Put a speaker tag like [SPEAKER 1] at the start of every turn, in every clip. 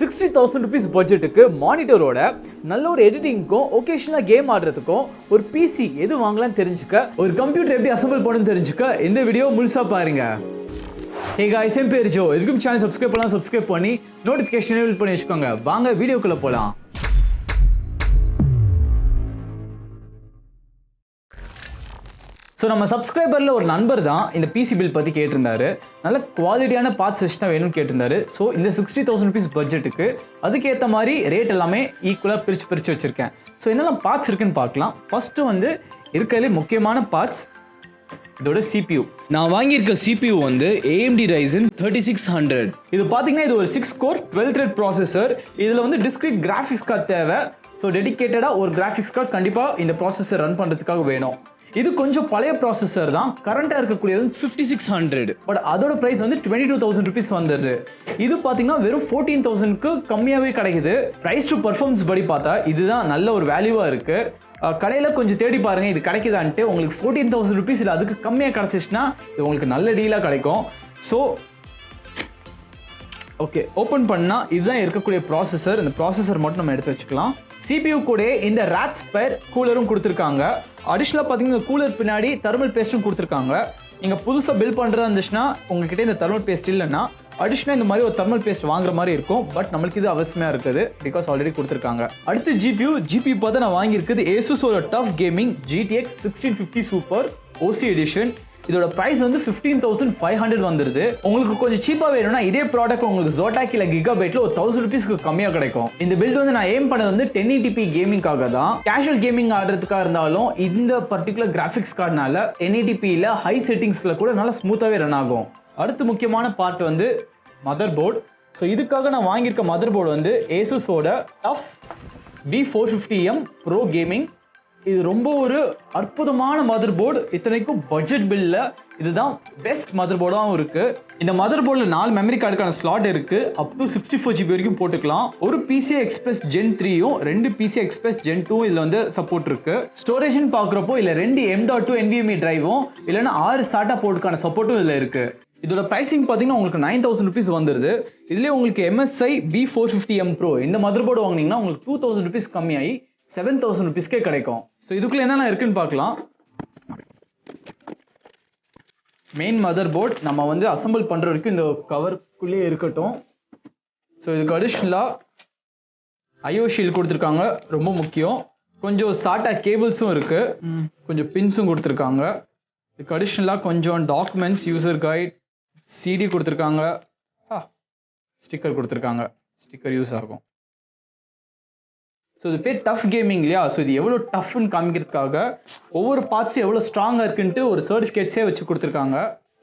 [SPEAKER 1] ₹60,000 பட்ஜெட்டுக்கு மானிட்டரோட நல்ல ஒரு எடிட்டிங்க்கும் ஒகேஷனலாக கேம் ஆடுறதுக்கும் ஒரு பிசி எது வாங்கலாம்னு தெரிஞ்சுக்க, ஒரு கம்ப்யூட்டர் எப்படி அசம்பிள் பண்ணணும்னு தெரிஞ்சுக்க இந்த வீடியோ முழுசா பாருங்க. ஹே गाइस, என் பேர் ஜோ. இதுக்கும் சேனல் சப்ஸ்கிரைப் பண்ணி நோட்டிஃபிகேஷன் எனேபிள் பண்ணி வச்சுக்கோங்க. வாங்க வீடியோக்குள்ள போலாம். ஸோ நம்ம சப்ஸ்கிரைபரில் ஒரு நண்பர் தான் இந்த பிசி பில் பற்றி கேட்டிருந்தாரு. நல்ல குவாலிட்டியான பார்ட்ஸ் வச்சு தான் வேணும்னு கேட்டிருந்தாரு. ஸோ இந்த ₹60,000 பட்ஜெட்டுக்கு அதுக்கேற்ற மாதிரி ரேட் எல்லாமே ஈக்குவலாக பிரித்து வச்சுருக்கேன். ஸோ என்னெல்லாம் பார்ட்ஸ் இருக்குன்னு பார்க்கலாம். ஃபஸ்ட்டு வந்து இருக்கிறதுலே முக்கியமான பார்ட்ஸ் இதோட CPU. நான் வாங்கியிருக்க CPU வந்து AMD Ryzen 3600. இது பார்த்தீங்கன்னா இது ஒரு 6 கோர் 12 த்ரெட் ப்ராசஸர். இதில் வந்து டிஸ்க்ரீட் கிராஃபிக்ஸ் கார்டு தேவை. ஸோ டெடிக்கேட்டடாக ஒரு கிராஃபிக்ஸ் கார்டு கண்டிப்பாக இந்த ப்ராசஸர் ரன் பண்ணுறதுக்காக வேணும். இது கொஞ்சம் பழைய ப்ராசஸர் தான். கரண்டாக இருக்கக்கூடியது 5600. பட் அதோட ப்ரைஸ் வந்து ₹22,000 வந்துடுது. இது பார்த்தீங்கன்னா வெறும் 14,000க்கு கம்மியாகவே கிடைக்குது. ப்ரைஸ் டு பர்ஃபார்மன்ஸ் படி பார்த்தா இதுதான் நல்ல ஒரு வேல்யூவாக இருக்குது. கடையில் கொஞ்சம் தேடி பாருங்கள் இது கிடைக்குதான்ட்டு. உங்களுக்கு ₹14,000 இல்லை அதுக்கு கம்மியாக கிடச்சிச்சுன்னா இது உங்களுக்கு நல்ல டீலாக கிடைக்கும். ஸோ ஓகே, ஓப்பன் பண்ணால் இதுதான் இருக்கக்கூடிய ப்ராசஸர். இந்த ப்ராசஸர் மட்டும் நம்ம எடுத்து வச்சுக்கலாம். CPU கூட இந்த ராட்ஸ்பயர் கூலரும் கொடுத்துருக்காங்க. அடிஷ்னலாக பார்த்தீங்கன்னா கூலர் பின்னாடி தெர்மல் பேஸ்ட்டும் கொடுத்துருக்காங்க. நீங்கள் புதுசாக பில் பண்ணுறதா இருந்துச்சுன்னா உங்ககிட்ட இந்த தெர்மல் பேஸ்ட் இல்லைன்னா அடிஷ்னலாக இந்த மாதிரி ஒரு தெர்மல் பேஸ்ட் வாங்குற மாதிரி இருக்கும். பட் நம்மளுக்கு இது அவசியமாக இருக்குது, பிகாஸ் ஆல்ரெடி கொடுத்துருக்காங்க. அடுத்து GPU பார்த்தா நான் வாங்கியிருக்குது ஏசுஸோட TUF gaming GTX 1650 super OC edition. இதோட பிரைஸ் வந்து 15,500 வந்துருது. உங்களுக்கு கொஞ்சம் சீப்பா வேணும்னா இதே ப்ராடக்ட் உங்களுக்கு Zotac இல்ல Gigabyteல ஒரு ₹1,000 கம்மியா கிடைக்கும். இந்த பில்ட் வந்து நான் ஏம் பண்ணது வந்து 1080p கேமிங்காக தான். கேஷுவல் கேமிங் ஆடுறதுக்காக இருந்தாலும் இந்த பர்டிகுலர் கிராஃபிக்ஸ் கார்டுனால 1080pல ஹை செட்டிங்ஸ்ல கூட நல்லா ஸ்மூத்தாவே ரன் ஆகும். அடுத்து முக்கியமான பார்ட் வந்து மதர் போர்டு. ஸோ இதுக்காக நான் வாங்கியிருக்க மதர் போர்டு வந்து ஏசுஸோட டஃப் B450M ப்ரோ கேமிங். இது ரொம்ப ஒரு அற்புதமான மதர் போர்டு. இத்தனைக்கும் பட்ஜெட் பில்ல இதுதான் பெஸ்ட் மதர் போர்டாகவும் இருக்கு. இந்த மதர் போர்டில் 4 மெமரி கார்டுக்கான ஸ்லாட் இருக்கு. அப் டு 64GB வரைக்கும் போட்டுக்கலாம். ஒரு PCI Express Gen 3யும் 2 PCI Express Gen 2 இதுல வந்து சப்போர்ட் இருக்கு. ஸ்டோரேஜ்னு பார்க்குறப்போ இல்லை 2 M.2 NVMe டிரைவும் இல்லைன்னா 6 SATA போர்டுக்கான சப்போர்ட்டும் இதில் இருக்கு. இதோட பிரைசிங் பார்த்தீங்கன்னா உங்களுக்கு ₹9,000 வந்துருது. இதுலேயே உங்களுக்கு MSI B450M Pro இந்த மதர் போர்டு வாங்கினீங்கன்னா உங்களுக்கு ₹2,000 கம்மியாகி ₹7,000 கிடைக்கும். ஸோ இதுக்குள்ள என்னென்ன இருக்குன்னு பார்க்கலாம். மெயின் மதர் போர்டு நம்ம வந்து அசம்பிள் பண்ணுற வரைக்கும் இந்த கவருக்குள்ளேயே இருக்கட்டும். ஸோ இதுக்கு அடிஷ்னலாக IO ஷீல்ட் கொடுத்துருக்காங்க, ரொம்ப முக்கியம். கொஞ்சம் SATA கேபிள்ஸும் இருக்கு, கொஞ்சம் பின்ஸும் கொடுத்துருக்காங்க. இதுக்கு அடிஷ்னலாக கொஞ்சம் டாக்குமெண்ட்ஸ், யூசர் கைட், CD கொடுத்துருக்காங்க, ஸ்டிக்கர் கொடுத்துருக்காங்க. ஸ்டிக்கர் யூஸ் ஆகும். ஸோ இது பேர் டஃப் கேமிங் இல்லையா? ஸோ இது எவ்வளோ டஃப்னு காமிக்கிறதுக்காக ஒவ்வொரு பார்ட்ஸும் எவ்வளோ ஸ்ட்ராங்காக இருக்குன்ட்டு ஒரு சர்டிஃபிகேட்ஸே வச்சு கொடுத்துருக்காங்க.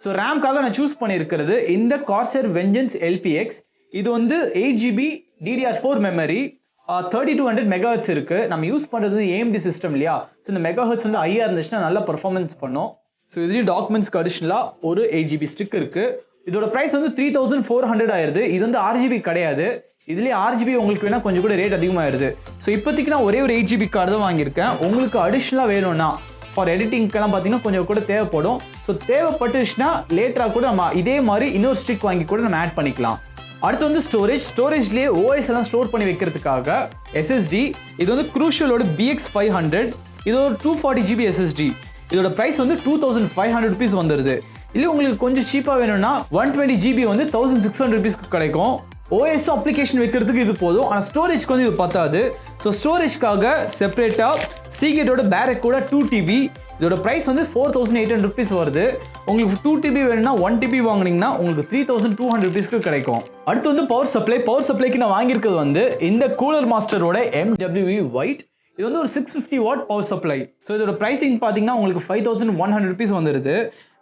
[SPEAKER 1] ஸோ ரேம்காக நான் சூஸ் பண்ணியிருக்கிறது இந்த Corsair Vengeance LPX. இது வந்து 8GB DDR4 மெமரி, 3200 MHz இருக்கு. நம்ம யூஸ் பண்ணுறது AMD சிஸ்டம் இல்லையா? ஸோ இந்த மெகாஹெட்ஸ் வந்து ஹையாக இருந்துச்சுன்னா நல்லா பர்ஃபார்மன்ஸ் பண்ணும். ஸோ இதுலேயும் டாக்குமெண்ட்ஸ்க்கு அடிஷ்னலாக ஒரு 8GB ஸ்டிக் இருக்கு. இதோட ப்ரைஸ் வந்து 3,400 ஆயிருது. இது வந்து RGB கிடையாது. இதுலேயே RGB உங்களுக்கு வேணால் கொஞ்சம் கூட ரேட் அதிகமாகிடுது. ஸோ இப்போதைக்கு நான் ஒரே ஒரு 8GB கார்டு தான் வாங்கியிருக்கேன். உங்களுக்கு அடிஷ்னலாக வேணும்னா ஃபார் எடிட்டிங்க்கெல்லாம் பார்த்தீங்கன்னா கொஞ்சம் கூட தேவைப்படும். ஸோ தேவைப்பட்டுச்சுன்னா லேட்டராக கூட நம்ம இதே மாதிரி இன்னொரு ஸ்டிக் வாங்கி கூட நம்ம ஆட் பண்ணிக்கலாம். அடுத்து வந்து ஸ்டோரேஜ்லேயே OS எல்லாம் ஸ்டோர் பண்ணி வைக்கிறதுக்காக SSD. இது வந்து Crucialோட BX500. இது ஒரு 240GB SSD. இதோட ப்ரைஸ் வந்து ₹2,500 வந்துடுது. இல்லை உங்களுக்கு கொஞ்சம் சீப்பாக வேணும்னா 120GB வந்து ₹1,600 கிடைக்கும். OS அப்ளிகேஷன் வைக்கிறதுக்கு இது போதும், ஆனால் ஸ்டோரேஜ்க்கு வந்து இது பத்தாது. ஸோ ஸ்டோரேஜ்க்காக செப்பரேட்டாக Seagateோட Barracuda கூட 2TB. இதோட ப்ரைஸ் வந்து ₹4,800 வருது. உங்களுக்கு 2TB வேணும்னா 1TB வாங்கினீங்கன்னா உங்களுக்கு ₹3,200 கிடைக்கும். அடுத்து வந்து பவர் சப்ளைக்கு நான் வாங்கியிருக்கிறது வந்து இந்த கூலர் மாஸ்டரோட MWE White. இது வந்து ஒரு 650 வாட் பவர் சப்ளை. ஸோ இதோட ப்ரைஸிங் பார்த்தீங்கன்னா உங்களுக்கு 5100 rupees வந்துடுது.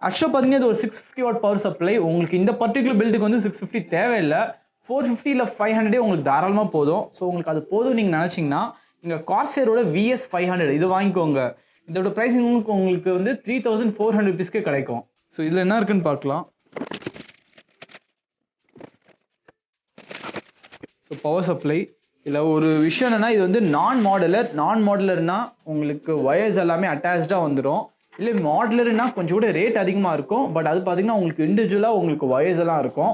[SPEAKER 1] ஆக்சுவலாக பார்த்தீங்கன்னா இது ஒரு 650 வாட் பவர் சப்ளை. உங்களுக்கு இந்த பர்டிகுலர் பில்டுக்கு வந்து 650 தேவையில்லை, 450 இல்லை 500 உங்களுக்கு தாராளமாக போதும். ஸோ உங்களுக்கு அது போதும் நீங்கள் நினச்சிங்கன்னா நீங்கள் கார்சேரோட VS500 இது வாங்கிக்கோங்க. இதோட ப்ரைஸிங் உங்களுக்கு வந்து 3400 rupeesக்கே கிடைக்கும். ஸோ இதில் என்ன இருக்குன்னு பார்க்கலாம். ஸோ பவர் சப்ளை இதில் ஒரு விஷயம் என்னென்னா இது வந்து நான் மாடுலர்னா உங்களுக்கு ஒயர்ஸ் எல்லாமே அட்டாச்சாக வந்துடும். இல்லை மாடுலர்னா கொஞ்சம் கூட ரேட் அதிகமாக இருக்கும். பட் அது பார்த்தீங்கன்னா உங்களுக்கு இண்டிவிஜுவலாக உங்களுக்கு ஒயர்ஸ் எல்லாம் இருக்கும்.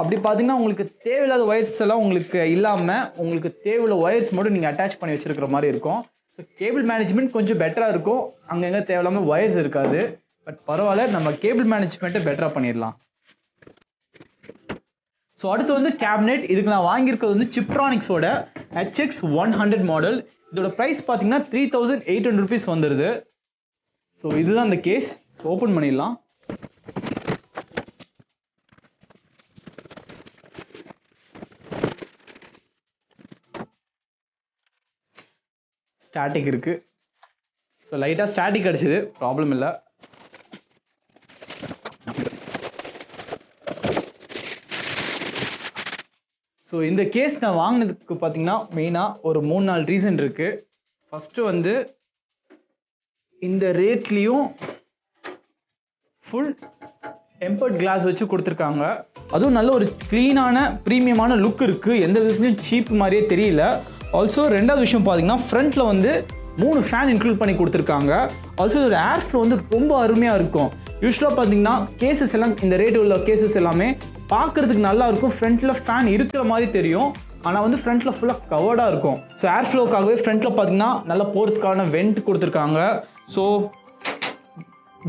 [SPEAKER 1] அப்படி பார்த்தீங்கன்னா உங்களுக்கு தேவையில்லாத ஒயர்ஸ் எல்லாம் உங்களுக்கு இல்லாமல் உங்களுக்கு தேவையுள்ள ஒயர்ஸ் மட்டும் நீங்கள் அட்டாச் பண்ணி வச்சிருக்கிற மாதிரி இருக்கும். ஸோ கேபிள் மேனேஜ்மெண்ட் கொஞ்சம் பெட்டராக இருக்கும். அங்கங்கே தேவையில்லாமல் ஒயர்ஸ் இருக்காது. பட் பரவாயில்ல, நம்ம கேபிள் மேனேஜ்மெண்ட்டை பெட்டராக பண்ணிடலாம். ஸோ அடுத்து வந்து கேபினெட். இதுக்கு நான் வாங்கியிருக்கிறது வந்து சிப்ரானிக்ஸோட HX100 மாடல். இதோட ப்ரைஸ் பார்த்தீங்கன்னா 3800 rupees வந்துடுது. ஸோ இதுதான் இந்த கேஸ். ஸோ ஓப்பன் பண்ணிடலாம். ஸ்டாட்டிக் இருக்கு. ஸோ லைட்டாக ஸ்டாட்டிக் அடிச்சுது, ப்ராப்ளம் இல்லை. ஸோ இந்த கேஸ் நான் வாங்கினதுக்கு பார்த்தீங்கன்னா மெயினாக ஒரு 3-4 ரீசன் இருக்குது. ஃபஸ்ட்டு வந்து இந்த ரேட்லேயும் ஃபுல் டெம்பர்ட் கிளாஸ் வச்சு கொடுத்துருக்காங்க. அதுவும் நல்ல ஒரு க்ளீனான ப்ரீமியமான லுக் இருக்குது. எந்த விதத்துலையும் சீப் மாதிரியே தெரியல. ஆல்சோ ரெண்டாவது விஷயம் பார்த்தீங்கன்னா ஃப்ரண்ட்டில் வந்து 3 ஃபேன் இன்க்ளூட் பண்ணி கொடுத்துருக்காங்க. ஆல்சோ இதோட ஏர் ஃப்ளோ வந்து ரொம்ப அருமையாக இருக்கும். யூஸ்வலாக பார்த்தீங்கன்னா கேசஸ் எல்லாம் இந்த ரேட் உள்ள கேசஸ் எல்லாமே பார்க்குறதுக்கு நல்லா இருக்கும். ஃப்ரண்ட்டில் ஃபேன் இருக்கிற மாதிரி தெரியும், ஆனால் வந்து ஃப்ரண்ட்டில் ஃபுல்லாக கவர்டாக இருக்கும். ஸோ ஏர் ஃப்ளோக்காகவே ஃப்ரண்ட்டில் பார்த்தீங்கன்னா நல்லா போகிறதுக்கான வெண்ட் கொடுத்துருக்காங்க. ஸோ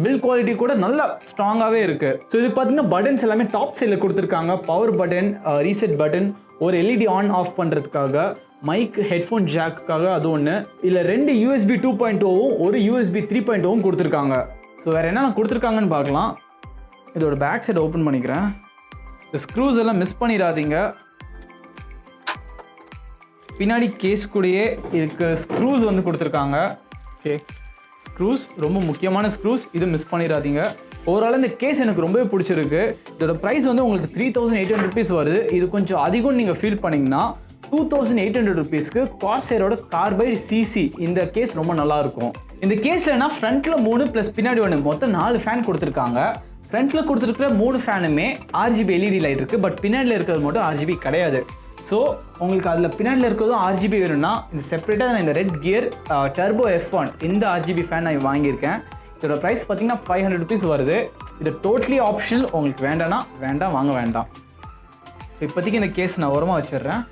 [SPEAKER 1] பில் குவாலிட்டி கூட நல்லா ஸ்ட்ராங்காகவே இருக்குது. ஸோ இது பார்த்தீங்கன்னா பட்டன்ஸ் எல்லாமே டாப் சைடில் கொடுத்துருக்காங்க. பவர் பட்டன், ரீசெட் பட்டன், ஒரு LED ஆன் ஆஃப் பண்ணுறதுக்காக, மைக், ஹெட்ஃபோன் ஜாக்குக்காக அது ஒன்று. இதில் 2 USB 2.0வும் ஒரு USB 3.0வும் கொடுத்துருக்காங்க. ஸோ வேறு என்னென்ன கொடுத்துருக்காங்கன்னு பார்க்கலாம். இதோட பேக் சைட் ஓப்பன் பண்ணிக்கிறேன். இந்த ஸ்க்ரூஸ் எல்லாம் மிஸ் பண்ணிடாதீங்க. பின்னாடி கேஸ் கூடயே இதுக்கு ஸ்க்ரூஸ் வந்து கொடுத்துருக்காங்க. ஓகே, ஸ்க்ரூஸ் ரொம்ப முக்கியமான ஸ்க்ரூஸ், இது மிஸ் பண்ணிடாதீங்க. ஓவரால் இந்த கேஸ் எனக்கு ரொம்பவே பிடிச்சிருக்கு. இதோட ப்ரைஸ் வந்து உங்களுக்கு 3800 rupees வருது. இது கொஞ்சம் அதிகம் நீங்கள் ஃபீல் பண்ணிங்கன்னா 2800 rupeesக்கு கார்சேரோட கார்பைட் CC இந்த கேஸ் ரொம்ப நல்லா இருக்கும். இந்த கேஸ்லனா ஃப்ரண்ட்ல 3 ப்ளஸ் பின்னாடி 1 மொத்தம் 4 ஃபேன் கொடுத்துருக்காங்க. ஃப்ரண்ட்ல கொடுத்துருக்கிற 3 ஃபேனுமே RGB LED லைட் இருக்கு. பட் பின்னாடியில் இருக்கிறது மட்டும் RGB கிடையாது. ஸோ உங்களுக்கு அதில் பின்னாடியில் இருக்கிறதும் RGB வேணும்னா இந்த செப்பரேட்டாக நான் இந்த ரெட் கியர் டர்போ F1 இந்த RGB ஃபேன் நான் வாங்கியிருக்கேன். இதோட ப்ரைஸ் பார்த்தீங்கன்னா 500 rupees வருது. இது டோட்டலி ஆப்ஷனல். உங்களுக்கு வேண்டாம்னா வேண்டாம், வாங்க வேண்டாம். ஸோ இப்போதைக்கு இந்த கேஸ் நான் ஓரமாக வச்சிடுறேன்.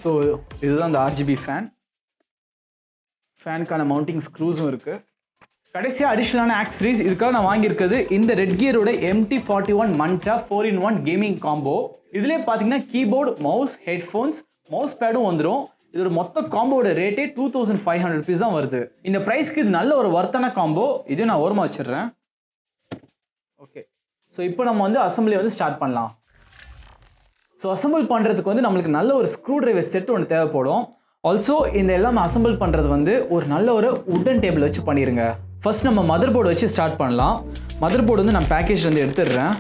[SPEAKER 1] ஸோ இதுதான் இந்த RGB ஃபேன். ஃபேனுக்கான மவுண்டிங் ஸ்க்ரூஸும் இருக்குது. கடைசியாக அடிஷ்னலான ஆக்சரிஸ் இதுக்காக நான் வாங்கியிருக்கிறது இந்த ரெட் கியரோட MT41 Manta 4-in-1 gaming combo. இதுலேயே பார்த்தீங்கன்னா கீபோர்டு, மவுஸ், ஹெட்ஃபோன்ஸ், மவுஸ் பேடும் வந்துடும். இதோட மொத்த காம்போட ரேட்டே 2500 rupees தான் வருது. இந்த ப்ரைஸ்க்கு இது நல்ல ஒரு வர்த்தான காம்போ. இதையும் நான் ஓரமாக வச்சிடுறேன். ஓகே, ஸோ இப்போ நம்ம வந்து அசம்பிளி வந்து ஸ்டார்ட் பண்ணலாம். ஸோ அசம்பிள் பண்ணுறதுக்கு வந்து நம்மளுக்கு நல்ல ஒரு ஸ்க்ரூ டிரைவர் செட் ஒன்று தேவைப்படும். ஆல்சோ இந்த எல்லாம் அசம்பிள் பண்ணுறது வந்து ஒரு நல்ல ஒரு உட்டன் டேபிள் வச்சு பண்ணிடுங்க. ஃபர்ஸ்ட் நம்ம மதர் போர்டு வச்சு ஸ்டார்ட் பண்ணலாம். மதர் போர்டு வந்து நான் பேக்கேஜ்லேருந்து எடுத்துடுறேன்.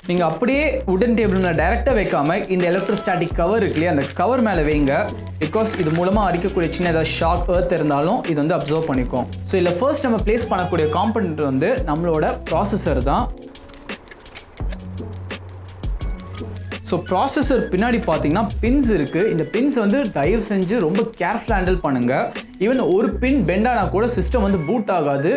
[SPEAKER 1] நீங்கள் அப்படியே உடன் டேபிள் டைரெக்டாக வைக்காமல் இந்த எலக்ட்ரோஸ்டாட்டிக் கவர் இருக்கு இல்லையா, அந்த கவர் மேலே வைங்க. பிகாஸ் இது மூலமாக அடிக்கக்கூடிய சின்ன ஏதாவது ஷாக் எர்த் இருந்தாலும் இது வந்து அப்சர்வ் பண்ணிக்கும். ஸோ இதில் ஃபர்ஸ்ட் நம்ம பிளேஸ் பண்ணக்கூடிய காம்பனண்ட் வந்து நம்மளோட ப்ராசஸர் தான். ஸோ ப்ராசஸர் பின்னாடி பார்த்தீங்கன்னா பின்ஸ் இருக்குது. இந்த பின்ஸ் வந்து தயவு செஞ்சு ரொம்ப கேர்ஃபுல்லாக ஹேண்டில் பண்ணுங்கள். ஈவன் ஒரு பின் பெண்டானா கூட சிஸ்டம் வந்து பூட் ஆகாது,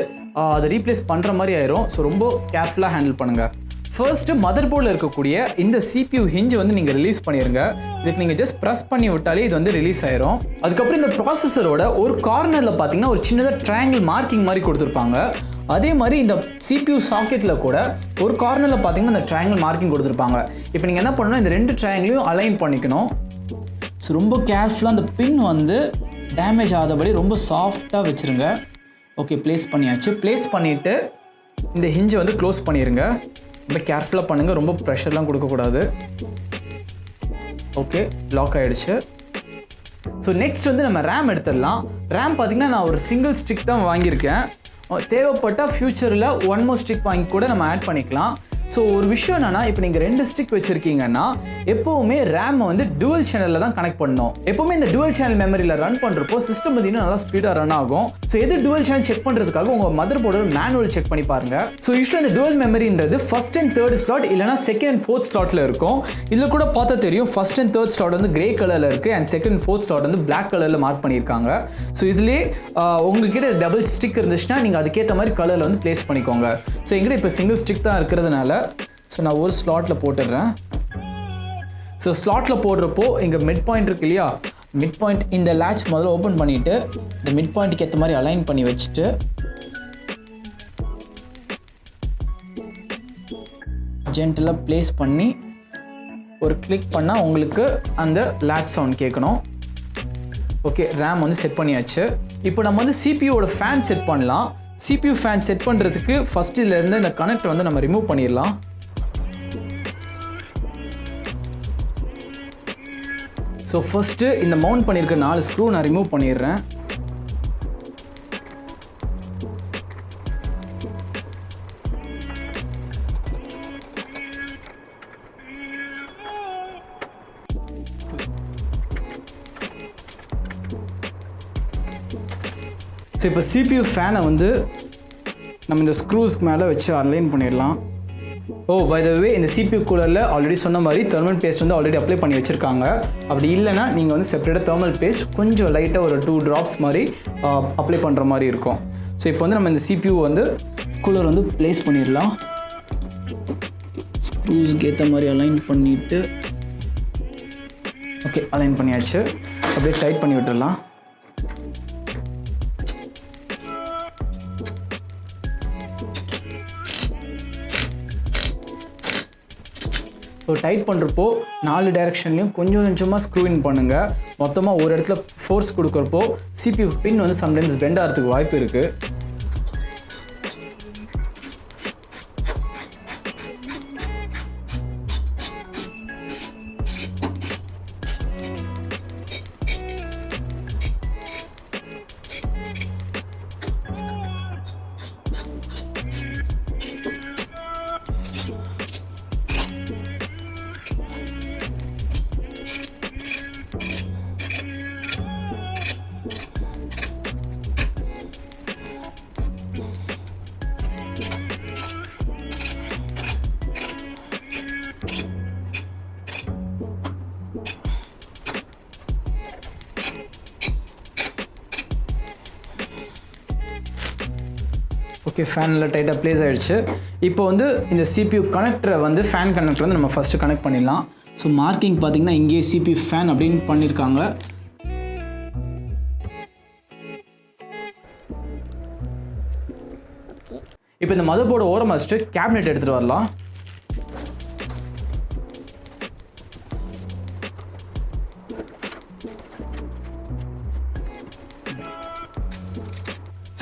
[SPEAKER 1] அதை ரீப்ளேஸ் பண்ணுற மாதிரி ஆயிரும். ஸோ ரொம்ப கேர்ஃபுல்லாக ஹேண்டில் பண்ணுங்கள். ஃபர்ஸ்ட்டு மதர் போர்டில் இருக்கக்கூடிய இந்த CPU ஹிஞ்ச் வந்து நீங்கள் ரிலீஸ் பண்ணிடுங்க. இதுக்கு நீங்கள் ஜஸ்ட் ப்ரெஸ் பண்ணி விட்டாலே இது வந்து ரிலீஸ் ஆயிரும். அதுக்கப்புறம் இந்த ப்ராசஸரோட ஒரு கார்னரில் பார்த்தீங்கன்னா ஒரு சின்னதாக ட்ரையாங்கிள் மார்க்கிங் மாதிரி கொடுத்துருப்பாங்க. அதே மாதிரி இந்த CPU சாக்கெட்டில் கூட ஒரு கார்னரில் பார்த்தீங்கன்னா இந்த ட்ரையாங்கிள் மார்க்கிங் கொடுத்துருப்பாங்க. இப்போ நீங்கள் என்ன பண்ணணும், இந்த 2 ட்ரையாங்கிளையும் அலைன் பண்ணிக்கணும். ஸோ ரொம்ப கேர்ஃபுல்லாக அந்த பின் வந்து டேமேஜ் ஆகாதபடி ரொம்ப சாஃப்டாக வச்சுருங்க. ஓகே, ப்ளேஸ் பண்ணியாச்சு. ப்ளேஸ் பண்ணிவிட்டு இந்த ஹிஞ்சை வந்து க்ளோஸ் பண்ணிடுங்க. ரொம்ப கேர்ஃபுல்லாக பண்ணுங்கள், ரொம்ப ப்ரெஷர்லாம் கொடுக்கக்கூடாது. ஓகே, லாக் ஆகிடுச்சு. ஸோ நெக்ஸ்ட் வந்து நம்ம ரேம் எடுத்துடலாம். ரேம் பார்த்திங்கன்னா நான் ஒரு சிங்கிள் ஸ்டிக் தான் வாங்கியிருக்கேன். தேவைப்பட்டால் ஃப்யூச்சரில் 1 more ஸ்டிக் வாங்கி கூட நம்ம ஆட் பண்ணிக்கலாம். ஸோ ஒரு விஷயம் என்னன்னா, இப்போ நீங்கள் 2 ஸ்டிக் வச்சுருக்கீங்கன்னா எப்போவுமே ரேமை வந்து டுவல் சேனலில் தான் கனெக்ட் பண்ணணும். எப்போவுமே இந்த டுவல் சேனல் மெமரியில் ரன் பண்ணுறப்போ சிஸ்டம் பார்த்தீங்கன்னா நல்லா ஸ்பீடாக ரன் ஆகும். ஸோ எது டுவல் சேனல் செக் பண்ணுறதுக்காக உங்கள் மதர் போர்டோட மேனுவல் செக் பண்ணி பாருங்கள். ஸோ யூஸ்வலாக இந்த டுவல் மெமரின்றது ஃபர்ஸ்ட் அண்ட் தேர்ட் ஸ்லாட் இல்லைனா செகண்ட் அண்ட் ஃபோர்த் ஸ்லாட்டில் இருக்கும். இதில் கூட பார்த்தா தெரியும் ஃபர்ஸ்ட் அண்ட் தேர்ட் ஸ்லாட் வந்து கிரே கலரில் இருக்குது and second and fourth slot வந்து பிளாக் கலரில் மார்க் பண்ணியிருக்காங்க. ஸோ இதிலே உங்ககிட்ட டபுள் ஸ்டிக் இருந்துச்சுன்னா நீங்கள் அதுக்கேற்ற மாதிரி கலரில் வந்து பிளேஸ் பண்ணிக்கோங்க. ஸோ எங்கிட்ட இப்போ சிங்கிள் ஸ்டிக் தான் இருக்கிறதுனால ஸோ நான் ஒரு ஸ்லாட்டில் போட்டுடுறேன். ஸோ ஸ்லாட்டில் போடுறப்போ இங்கே மிட் பாயிண்ட் இருக்கு இல்லையா, மிட் பாயிண்ட் இந்த லேட்ச் முதல்ல ஓப்பன் பண்ணிவிட்டு இந்த மிட் பாயிண்ட்டுக்கு ஏற்ற மாதிரி அலைன் பண்ணி வச்சுட்டு ஜென்டலாக ப்ளேஸ் பண்ணி ஒரு கிளிக் பண்ணால் உங்களுக்கு அந்த லேட்ச் சவுண்ட் கேட்கணும். ஓகே, ரேம் வந்து செட் பண்ணியாச்சு. இப்போ நம்ம வந்து சிபியூவோட ஃபேன் செட் பண்ணலாம். சிபியூ ஃபேன் செட் பண்ணுறதுக்கு ஃபஸ்ட் இதிலேருந்து இந்த கனெக்டர் வந்து நம்ம ரிமூவ் பண்ணிடலாம். ஸோ ஃபஸ்ட்டு இந்த மவுண்ட் பண்ணியிருக்க 4 ஸ்க்ரூ நான் ரிமூவ் பண்ணிடுறேன். ஸோ இப்போ சிபியூ ஃபேனை வந்து நம்ம இந்த ஸ்க்ரூஸ்க்கு மேலே வச்சு அலைன் பண்ணிடலாம். பை த வே இந்த சிபியூ கூலரில் ஆல்ரெடி சொன்ன மாதிரி தெர்மல் பேஸ்ட் வந்து ஆல்ரெடி அப்ளை பண்ணி வச்சுருக்காங்க. அப்படி இல்லைனா நீங்கள் வந்து செப்பரேட்டாக தெர்மல் பேஸ்ட் கொஞ்சம் லைட்டாக ஒரு 2 drops மாதிரி அப்ளை பண்ணுற மாதிரி இருக்கும். ஸோ இப்போ வந்து நம்ம இந்த சிபியூ வந்து கூலர் வந்து ப்ளேஸ் பண்ணிடலாம். ஸ்க்ரூஸ்க்கு ஏற்ற மாதிரி அலைன் பண்ணிவிட்டு ஓகே, அலைன் பண்ணியாச்சு. அப்படியே டைட் பண்ணி விட்டுடலாம். ஸோ டைட் பண்ணுறப்போ 4 டைரெக்ஷன்லையும் கொஞ்சம் கொஞ்சமாக ஸ்க்ரூ இன் பண்ணுங்கள். மொத்தமாக ஒரு இடத்துல ஃபோர்ஸ் கொடுக்குறப்போ சிபியூ பின் வந்து சம்டைம்ஸ் பெண்ட் ஆகிறதுக்கு வாய்ப்பு இருக்குது. ஓகே, ஃபேனில் டைட்டாக ப்ளேஸ் ஆகிடுச்சு. இப்போ வந்து இந்த சிபியூ கனெக்டரை வந்து ஃபேன் கனெக்டர் வந்து நம்ம ஃபஸ்ட்டு கனெக்ட் பண்ணிடலாம். ஸோ மார்க்கிங் பார்த்திங்கன்னா இங்கேயே சிபியூ ஃபேன் அப்படின்னு பண்ணியிருக்காங்க. இப்போ இந்த மதர் போர்டு ஓரமாக வச்சுட்டு கேபினெட் எடுத்துகிட்டு வரலாம்.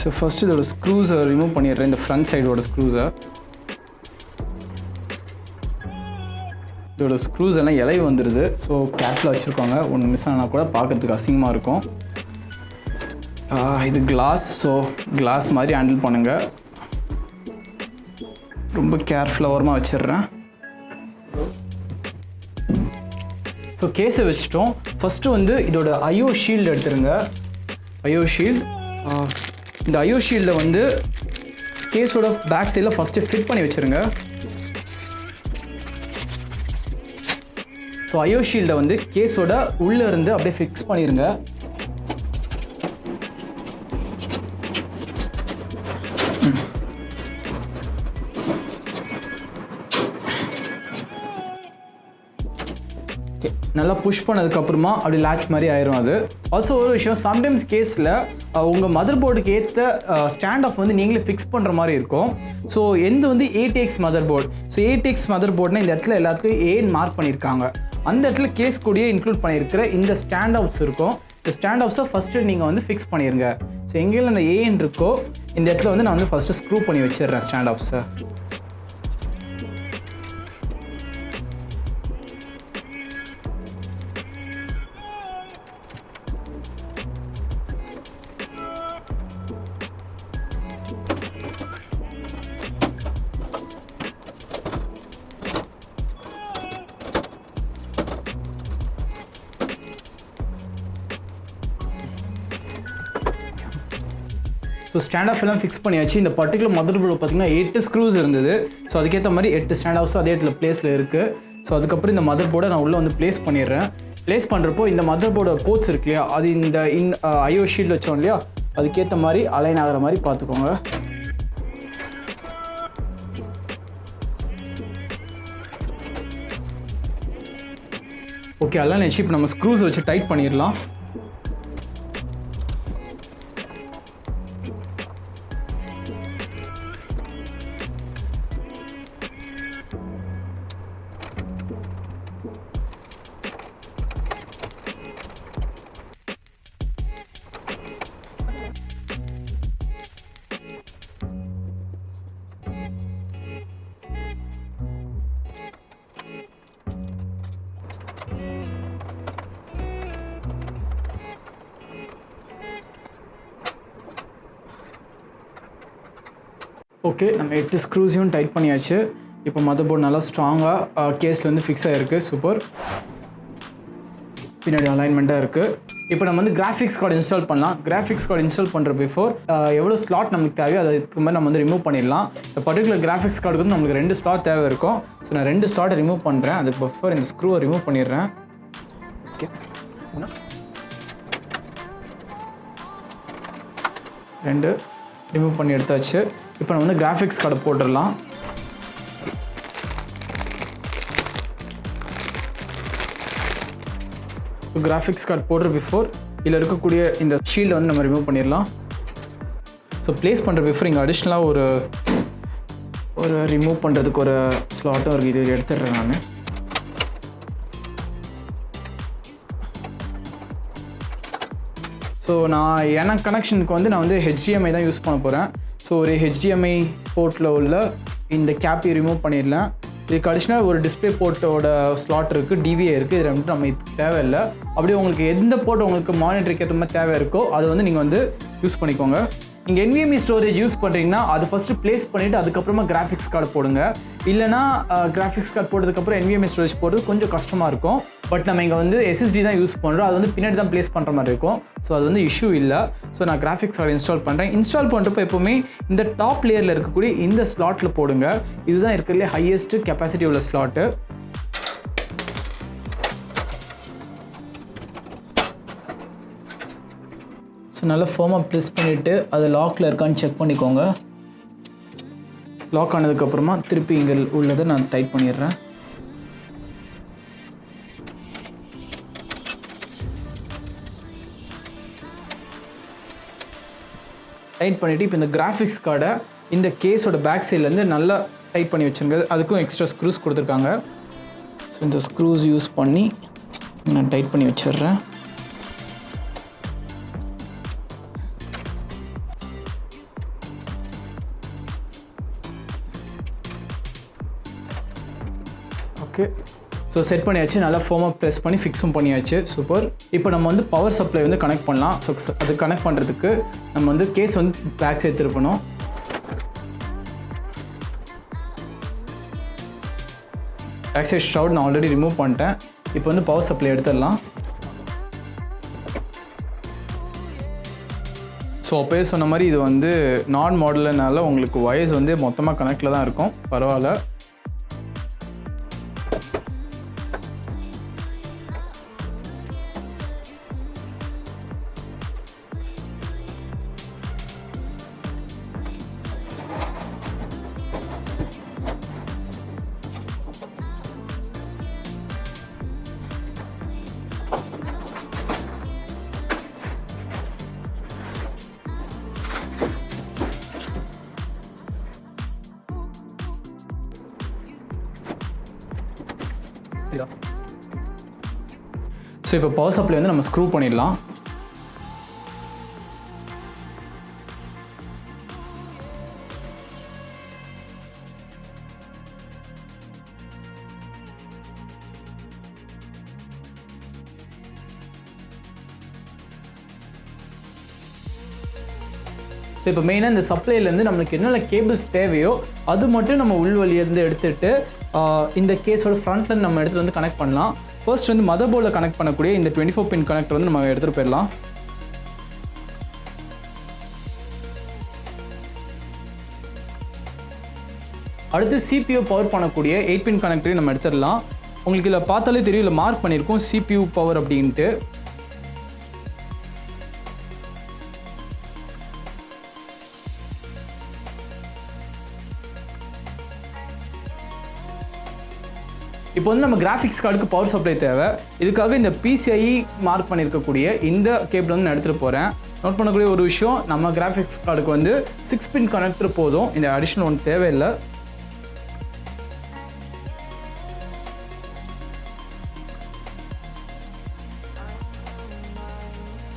[SPEAKER 1] ஸோ ஃபஸ்ட்டு இதோட ஸ்க்ரூஸை ரிமூவ் பண்ணிடுறேன், இந்த ஃப்ரண்ட் சைடோட ஸ்க்ரூஸை. இதோட ஸ்க்ரூஸ் எல்லாம் இலைவு வந்துடுது. ஸோ கேர்ஃபுல்லாக வச்சுருக்காங்க, ஒன்று மிஸ் ஆனால் கூட பார்க்குறதுக்கு அசிங்கமாக இருக்கும். இது கிளாஸ், ஸோ கிளாஸ் மாதிரி ஹேண்டில் பண்ணுங்கள். ரொம்ப கேர்ஃபுல்லாக ஓரமாக வச்சிடுறேன். ஸோ கேஸை வச்சுட்டோம். ஃபஸ்ட்டு வந்து இதோட ஐஓ ஷீல்டு எடுத்துருங்க. ஐஓ ஷீல்டு, இந்த ஐஓ ஷீல்டை வந்து கேஸோட பேக் சைடில் ஃபஸ்ட்டு ஃபிட் பண்ணி வச்சுருங்க. ஸோ ஐஓ ஷீல்டை வந்து கேஸோட உள்ளே இருந்து அப்படியே ஃபிக்ஸ் பண்ணிடுங்க. நல்லா புஷ் பண்ணதுக்கப்புறமா அப்படி லேட்ச் மாதிரி ஆயிரும். அது ஆல்சோ ஒரு விஷயம், சம்டைம்ஸ் கேஸில் உங்கள் மதர் போர்டுக்கு ஏற்ற ஸ்டாண்ட் ஆஃப் வந்து நீங்களே ஃபிக்ஸ் பண்ணுற மாதிரி இருக்கும். ஸோ எந்த வந்து ATX motherboard, so ATX மதர் போர்டுனா இந்த இடத்துல எல்லாத்துலையும் ஏன்னு மார்க் பண்ணியிருக்காங்க. அந்த இடத்துல கேஸ் கூடயே இன்க்ளூட் பண்ணியிருக்கிற இந்த ஸ்டாண்ட் ஆஃப்ஸ் இருக்கும். இந்த ஸ்டாண்ட் ஆஃப்ஸை ஃபஸ்ட்டு நீங்கள் வந்து ஃபிக்ஸ் பண்ணிடுங்க. ஸோ எங்கேயும் அந்த ஏன் இருக்கோ இந்த இடத்துல வந்து நான் வந்து ஃபஸ்ட்டு ஸ்க்ரூ பண்ணி வச்சிடுறேன் ஸ்டாண்ட் ஆஃப்ஸை. ஸோ ஸ்டாண்ட் ஆஃப் எல்லாம் ஃபிக்ஸ் பண்ணியாச்சு. இந்த பர்டிகுலர் மதர் போர்டு பார்த்தீங்கன்னா 8 ஸ்க்ரூஸ் இருந்தது. ஸோ அதுக்கேற்ற மாதிரி 8 ஸ்டாண்ட் ஆஃப்ஸும் அதே இடத்துல பிளேஸில் இருக்குது. ஸோ அதுக்கப்புறம் இந்த மதர் போர்டை நான் உள்ளே வந்து ப்ளேஸ் பண்ணிடுறேன். ப்ளேஸ் பண்ணுறப்போ இந்த மதர் போர்டோட போர்ட்ஸ் இருக்கு இல்லையா, அது இந்த ஐஓ ஷீல்டு வச்சோம் இல்லையா, அதுக்கேற்ற மாதிரி அலைன் ஆகிற மாதிரி பார்த்துக்கோங்க. ஓகே, அலைன் ஆச்சு. இப்போ நம்ம ஸ்க்ரூஸ் வச்சு டைட் பண்ணிடலாம். ஓகே, நம்ம 8 ஸ்க்ரூஸையும் டைட் பண்ணியாச்சு. இப்போ மதர் போர்டு நல்லா ஸ்ட்ராங்காக கேஸில் வந்து ஃபிக்ஸ் ஆகிருக்கு. சூப்பர். பின்னாடி அலைன்மெண்ட்டாக இருக்குது. இப்போ நம்ம வந்து கிராஃபிக்ஸ் கார்டு இன்ஸ்டால் பண்ணலாம். கிராஃபிக்ஸ் கார்டு இன்ஸ்டால் பண்ணுற பிஃபோர் எவ்வளோ ஸ்லாட் நமக்கு தேவையோ அதுக்கு மாதிரி நம்ம வந்து ரிமூவ் பண்ணிடலாம். இந்த பர்டிகுலர் கிராஃபிக்ஸ் கார்டுக்கு வந்து நம்மளுக்கு 2 ஸ்லாட் தேவை இருக்கும். ஸோ நான் 2 ஸ்லாட்டை ரிமூவ் பண்ணுறேன். அதுக்கு பிஃபோர் இந்த ஸ்க்ரூவை ரிமூவ் பண்ணிடுறேன். ஓகே, 2 ரிமூவ் பண்ணி எடுத்தாச்சு. இப்போ நம்ம வந்து கிராஃபிக்ஸ் கார்டை போட்டுடலாம். ஸோ கிராஃபிக்ஸ் கார்டு போடுற பிஃபோர் இதில் இருக்கக்கூடிய இந்த ஷீல்டை வந்து நம்ம ரிமூவ் பண்ணிடலாம். ஸோ ப்ளேஸ் பண்ணுற பிஃபோர் இங்கே அடிஷ்னலாக ஒரு ரிமூவ் பண்ணுறதுக்கு ஒரு ஸ்லாட்டும் இருக்குது. இது எடுத்துடுறேன் நான். ஸோ எனக்கு கனெக்ஷனுக்கு வந்து நான் வந்து HDMI தான் யூஸ் பண்ண போகிறேன். ஸோ ஒரு HDMI போர்ட்டில் உள்ள இந்த கேப்பை ரிமூவ் பண்ணிடலாம். இதுக்கு அடிஷ்னலாக ஒரு டிஸ்பிளே போர்ட்டோட ஸ்லாட் இருக்குது, DVA இருக்குது. இது ரெண்டும் நம்ம இது தேவையில்லை. அப்படியே உங்களுக்கு எந்த போர்ட் உங்களுக்கு மானிட்டருக்கு ஏற்ற மாதிரி தேவை இருக்கோ அதை வந்து நீங்கள் வந்து யூஸ் பண்ணிக்கோங்க. நீங்கள் NVMe ஸ்டோரேஜ் யூஸ் பண்ணுறீங்கன்னா அது ஃபஸ்ட்டு ப்ளேஸ் பண்ணிவிட்டு அதுக்கப்புறமா கிராஃபிக்ஸ் கார்டு போடுங்க. இல்லைனா கிராஃபிக்ஸ் கார்டு போட்டதுக்கப்புறம் NVMe ஸ்டோரேஜ் போடுறது கொஞ்சம் கஷ்டமாக இருக்கும். பட் நம்ம இங்கே வந்து SSD தான் யூஸ் பண்ணுறோம். அது வந்து பின்னாடி தான் ப்ளேஸ் பண்ணுற மாதிரி இருக்கும். ஸோ அது வந்து இஷ்யூ இல்லை. ஸோ நான் கிராஃபிக்ஸ் கார்டு இன்ஸ்டால் பண்ணுறேன். இன்ஸ்டால் பண்ணுறப்போ எப்போவுமே இந்த டாப் லேயரில் இருக்கக்கூடிய இந்த ஸ்லாட்டில் போடுங்க. இதுதான் இருக்கிறதுலே ஹையஸ்ட் கெப்பாசிட்டி உள்ள ஸ்லாட்டு. ஸோ நல்லா ஃபோமாக ப்ரெஸ் பண்ணிவிட்டு அது லாக்கில் இருக்கான்னு செக் பண்ணிக்கோங்க. லாக் ஆனதுக்கப்புறமா திருப்பி இங்கே உள்ளதை நான் டைட் பண்ணிடுறேன். டைட் பண்ணிவிட்டு இப்போ இந்த கிராஃபிக்ஸ் கார்டை இந்த கேஸோட பேக் சைட்லேருந்து நல்லா டைட் பண்ணி வச்சுருங்க. அதுக்கும் எக்ஸ்ட்ரா ஸ்க்ரூஸ் கொடுத்துருக்காங்க. ஸோ இந்த ஸ்க்ரூஸ் யூஸ் பண்ணி நான் டைட் பண்ணி வச்சிடுறேன். ஓகே, ஸோ செட் பண்ணியாச்சு. நல்லா ஃபோமாக ப்ரெஸ் பண்ணி ஃபிக்ஸும் பண்ணியாச்சு. சூப்பர். இப்போ நம்ம வந்து பவர் சப்ளை வந்து கனெக்ட் பண்ணலாம். ஸோ அது கனெக்ட் பண்ணுறதுக்கு நம்ம வந்து கேஸ் வந்து பேக் சைடு திருப்பணும். பேக் சைடு ஷவுட் நான் ஆல்ரெடி ரிமூவ் பண்ணிட்டேன். இப்போ வந்து பவர் சப்ளை எடுத்துடலாம். ஸோ அப்போயே சொன்ன மாதிரி இது வந்து நான் மாடல்னால உங்களுக்கு வயர்ஸ் வந்து மொத்தமாக கனெக்டில் தான் இருக்கும். பரவாயில்ல. ஸோ இப்போ பவர் சப்ளை வந்து நம்ம ஸ்க்ரூ பண்ணிடலாம். ஸோ இப்போ மெயினாக இந்த சப்ளைலேருந்து நம்மளுக்கு என்னென்ன கேபிள்ஸ் தேவையோ அது மட்டும் நம்ம உள் வழியிலேருந்து எடுத்துகிட்டு இந்த கேஸோட ஃப்ரண்ட்லேருந்து நம்ம எடுத்துகிட்டு வந்து கனெக்ட் பண்ணலாம். ஃபர்ஸ்ட் வந்து மதர் போர்டில் கனெக்ட் பண்ணக்கூடிய இந்த 24 பின் கனெக்டர் வந்து நம்ம எடுத்துகிட்டு போயிடலாம். அடுத்து CPU பவர் பண்ணக்கூடிய 8 பின் கனெக்டரையும் நம்ம எடுத்துடலாம். உங்களுக்கு இதில் பார்த்தாலே தெரியும், இல்லை மார்க் பண்ணியிருக்கோம் CPU பவர் அப்படின்ட்டு. இப்போ வந்து நம்ம கிராஃபிக்ஸ் கார்டுக்கு பவர் சப்ளை தேவை. இதுக்காக இந்த PCIe மார்க் பண்ணியிருக்கக்கூடிய இந்த கேபிள் வந்து நான் எடுத்துகிட்டு போகிறேன். நோட் பண்ணக்கூடிய ஒரு விஷயம், நம்ம கிராஃபிக்ஸ் கார்டுக்கு வந்து 6 பின் கனெக்டர் போதும், இந்த அடிஷ்னல் ஒன்று தேவையில்லை.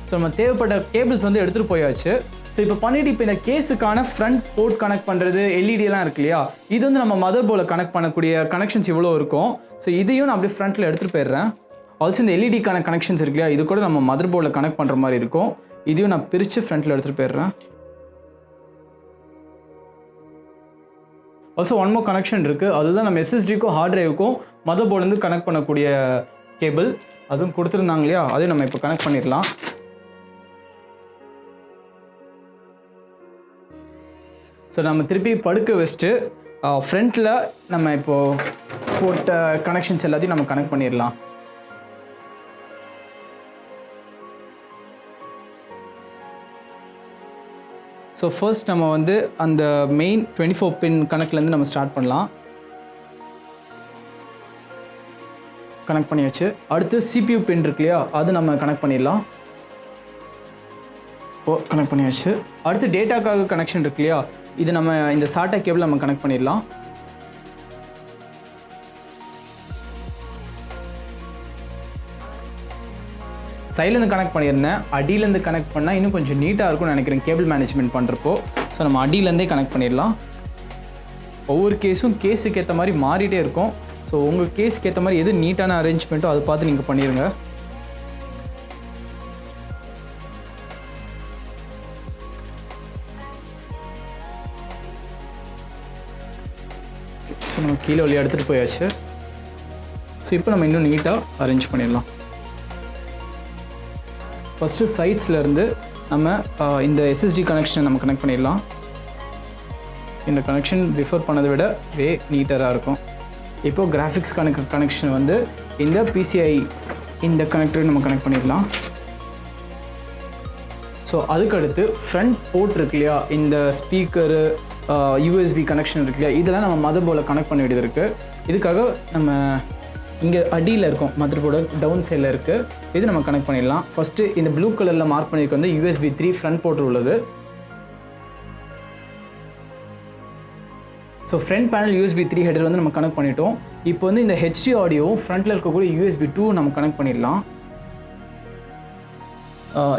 [SPEAKER 1] ஸோ நம்ம தேவைப்பட்ட கேபிள்ஸ் வந்து எடுத்துகிட்டு போயாச்சு. ஸோ இப்போ பண்ணிவிட்டு இப்போ இந்த கேஸுக்கான ஃப்ரண்ட் போர்ட் கனெக்ட் பண்ணுறது, எல்இடியெல்லாம் இருக்கு இல்லையா, இது வந்து நம்ம மதர் போர்டில் கனெக்ட் பண்ணக்கூடிய கனெக்ஷன்ஸ் இவ்வளோ இருக்கும். ஸோ இதையும் நான் அப்படியே ஃப்ரண்ட்டில் எடுத்துகிட்டு போயிடுறேன். ஆல்சோ இந்த எல்இடிக்கான கனெக்ஷன்ஸ் இருக்கு இல்லையா, இது கூட நம்ம மதர் போர்டில் கனெக்ட் பண்ணுற மாதிரி இருக்கும். இதையும் நான் பிரித்து ஃப்ரண்ட்டில் எடுத்துகிட்டு போயிடுறேன். ஆல்சோ ஒன் மோர் கனெக்ஷன் இருக்குது, அதுதான் நம்ம SSDக்கும் ஹார்ட் டிரைவுக்கும் மதர் போர்டுலேருந்து கனெக்ட் பண்ணக்கூடிய கேபிள். அதுவும் கொடுத்துருந்தாங்க இல்லையா, அதையும் நம்ம இப்போ கனெக்ட் பண்ணிடலாம். ஸோ நம்ம திருப்பி படுக்க வச்சுட்டு ஃப்ரண்ட்டில் நம்ம இப்போது போட்ட கனெக்ஷன்ஸ் எல்லாத்தையும் நம்ம கனெக்ட் பண்ணிடலாம். ஸோ ஃபர்ஸ்ட் நம்ம வந்து அந்த மெயின் 24 பின் கனெக்ட்லேருந்து நம்ம ஸ்டார்ட் பண்ணலாம். கனெக்ட் பண்ணியாச்சு. அடுத்து CPU பின் இருக்கு இல்லையா, அது நம்ம கனெக்ட் பண்ணிடலாம். கனெக்ட் பண்ணியாச்சு. அடுத்து டேட்டாக்காக கனெக்ஷன் இருக்கு இல்லையா, இது நம்ம இந்த SATA கேபிள் நம்ம கனெக்ட் பண்ணிடலாம். சைட்லேருந்து கனெக்ட் பண்ணியிருந்தேன், அடியிலேருந்து கனெக்ட் பண்ணால் இன்னும் கொஞ்சம் நீட்டாக இருக்கும்னு நினைக்கிறேன் கேபிள் மேனேஜ்மெண்ட் பண்ணுறப்போ. ஸோ நம்ம அடியிலேருந்தே கனெக்ட் பண்ணிடலாம். ஒவ்வொரு கேஸும் கேஸுக்கு ஏற்ற மாதிரி மாறிட்டே இருக்கும். ஸோ உங்கள் கேஸுக்கு ஏற்ற மாதிரி எது நீட்டான அரேஞ்ச்மெண்ட்டோ அதை பார்த்து நீங்கள் பண்ணிடுங்க. ஸோ நம்ம கீழே வழியாக எடுத்துகிட்டு போயாச்சு. ஸோ இப்போ நம்ம இன்னும் நீட்டாக அரேஞ்ச் பண்ணிடலாம். ஃபஸ்ட்டு சைட்ஸ்லேருந்து நம்ம இந்த SSD கனெக்ஷனை நம்ம கனெக்ட் பண்ணிடலாம். இந்த கனெக்ஷன் பிஃபோர் பண்ணதை விட நீட்டராக இருக்கும். இப்போது கிராஃபிக்ஸ் கனெக்ஷன் வந்து இந்த PCI இந்த கனெக்டரை நம்ம கனெக்ட் பண்ணிடலாம். ஸோ அதுக்கடுத்து ஃப்ரண்ட் போர்ட் இருக்கு இல்லையா, இந்த ஸ்பீக்கரு, USB கனெக்ஷன் இருக்கு இல்லையா, இதெல்லாம் நம்ம மதர் போர்டில் கனெக்ட் பண்ண வேண்டியது இருக்குது. இதுக்காக நம்ம இங்கே அடியில் இருக்கும், மதர் போர்டு டவுன் சைடில் இருக்குது, இது நம்ம கனெக்ட் பண்ணிடலாம். ஃபஸ்ட்டு இந்த ப்ளூ கலரில் மார்க் பண்ணியிருக்க வந்து USB 3 ஃப்ரண்ட் போர்ட் உள்ளது. So front panel USB 3 header வந்து நம்ம கனெக்ட் பண்ணிட்டோம். இப்போ வந்து இந்த HD ஆடியோவும் ஃப்ரண்ட்டில் இருக்கக்கூடிய USB 2 நம்ம கனெக்ட் பண்ணிடலாம்.